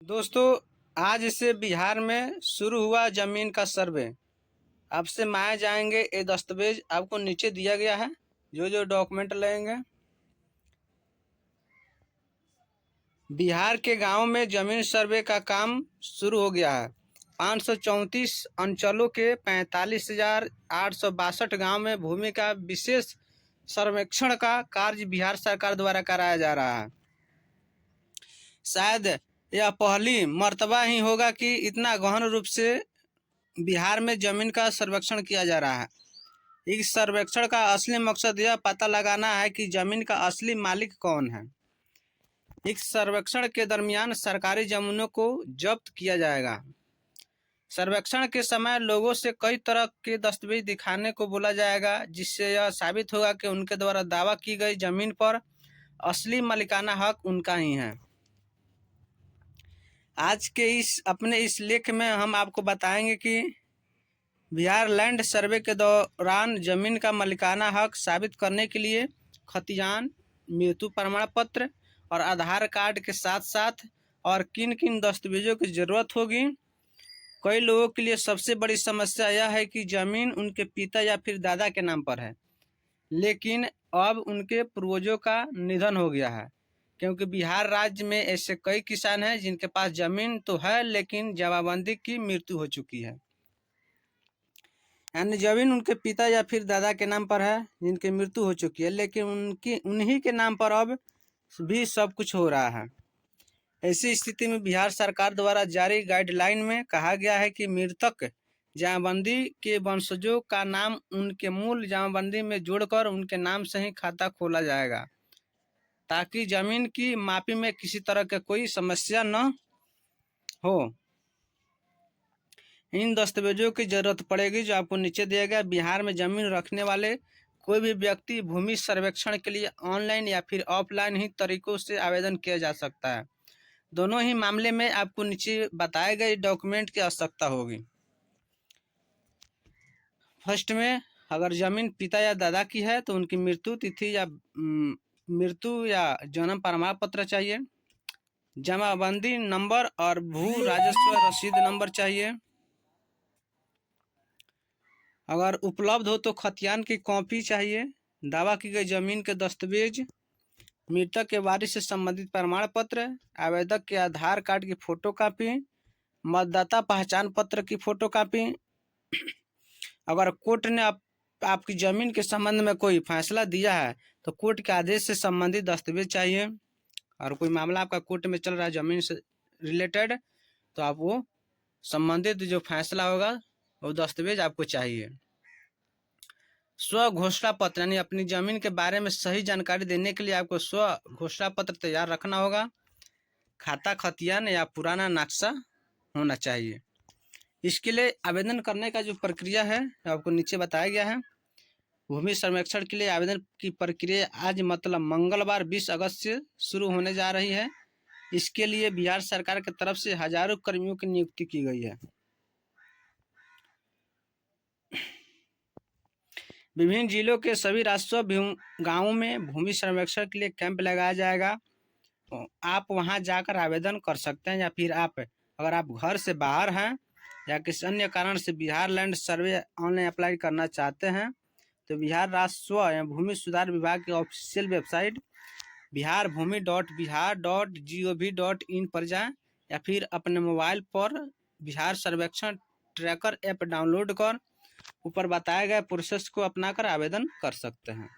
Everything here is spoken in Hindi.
दोस्तों, आज से बिहार में शुरू हुआ जमीन का सर्वे। आपसे मांगे जाएंगे ये दस्तावेज आपको नीचे दिया गया है। जो जो डॉक्यूमेंट लगेंगे, बिहार के गांव में जमीन सर्वे का काम शुरू हो गया है। 534 अंचलों के 45,862 गांव में भूमि का विशेष सर्वेक्षण का कार्य बिहार सरकार द्वारा कराया जा रहा है। शायद यह पहली मर्तबा ही होगा कि इतना गहन रूप से बिहार में जमीन का सर्वेक्षण किया जा रहा है। इस सर्वेक्षण का असली मकसद यह पता लगाना है कि जमीन का असली मालिक कौन है। इस सर्वेक्षण के दरमियान सरकारी जमीनों को जब्त किया जाएगा। सर्वेक्षण के समय लोगों से कई तरह के दस्तावेज दिखाने को बोला जाएगा, जिससे यह साबित होगा कि उनके द्वारा दावा की गई जमीन पर असली मालिकाना हक उनका ही है। आज के इस लेख में हम आपको बताएंगे कि बिहार लैंड सर्वे के दौरान जमीन का मालिकाना हक साबित करने के लिए खतियान, मृत्यु प्रमाण पत्र और आधार कार्ड के साथ साथ और किन किन दस्तावेजों की ज़रूरत होगी। कई लोगों के लिए सबसे बड़ी समस्या यह है कि जमीन उनके पिता या फिर दादा के नाम पर है, लेकिन अब उनके पूर्वजों का निधन हो गया है। क्योंकि बिहार राज्य में ऐसे कई किसान हैं जिनके पास जमीन तो है, लेकिन जमाबंदी की मृत्यु हो चुकी है। यानी जमीन उनके पिता या फिर दादा के नाम पर है जिनकी मृत्यु हो चुकी है, लेकिन उन्हीं के नाम पर अब भी सब कुछ हो रहा है। ऐसी स्थिति में बिहार सरकार द्वारा जारी गाइडलाइन में कहा गया है कि मृतक जमाबंदी के वंशजों का नाम उनके मूल जमाबंदी में जोड़कर उनके नाम से ही खाता खोला जाएगा, ताकि जमीन की मापी में किसी तरह की कोई समस्या न हो। इन दस्तावेजों की जरूरत पड़ेगी जो आपको नीचे दिया गया। बिहार में जमीन रखने वाले कोई भी व्यक्ति भूमि सर्वेक्षण के लिए ऑनलाइन या फिर ऑफलाइन ही तरीकों से आवेदन किया जा सकता है। दोनों ही मामले में आपको नीचे बताए गए डॉक्यूमेंट की आवश्यकता होगी। फर्स्ट में, अगर जमीन पिता या दादा की है तो उनकी मृत्यु तिथि या जन्म प्रमाण पत्र चाहिए। जमाबंदी नंबर और भू राजस्व रसीद नंबर चाहिए। अगर उपलब्ध हो तो खतियान की कॉपी चाहिए। दावा की गई जमीन के दस्तावेज, मृतक के वारिस से संबंधित प्रमाण पत्र, आवेदक के आधार कार्ड की फोटोकॉपी, मतदाता पहचान पत्र की फोटोकॉपी। अगर कोर्ट ने आपकी जमीन के संबंध में कोई फैसला दिया है तो कोर्ट के आदेश से संबंधित दस्तावेज चाहिए। और कोई मामला आपका कोर्ट में चल रहा है जमीन से रिलेटेड, तो आप वो संबंधित जो फैसला होगा वो दस्तावेज आपको चाहिए। स्व घोषणा पत्र, यानी अपनी जमीन के बारे में सही जानकारी देने के लिए आपको स्व घोषणा पत्र तैयार रखना होगा। खाता खतियान या पुराना नक्शा होना चाहिए। इसके लिए आवेदन करने का जो प्रक्रिया है आपको नीचे बताया गया है। भूमि सर्वेक्षण के लिए आवेदन की प्रक्रिया आज मतलब मंगलवार 20 अगस्त से शुरू होने जा रही है। इसके लिए बिहार सरकार की तरफ से हजारों कर्मियों की नियुक्ति की गई है। विभिन्न जिलों के सभी राजस्व गांवों में भूमि सर्वेक्षण के लिए कैंप लगाया जाएगा। आप वहां जाकर आवेदन कर सकते हैं, या फिर अगर आप घर से बाहर हैं या किसी अन्य कारण से Bihar land survey online apply करना चाहते हैं तो बिहार राजस्व या भूमि सुधार विभाग की ऑफिशियल वेबसाइट biharbhumi.bihar.gov.in पर जाएं, या फिर अपने मोबाइल पर बिहार सर्वेक्षण ट्रैकर ऐप डाउनलोड कर ऊपर बताए गए प्रोसेस को अपनाकर आवेदन कर सकते हैं।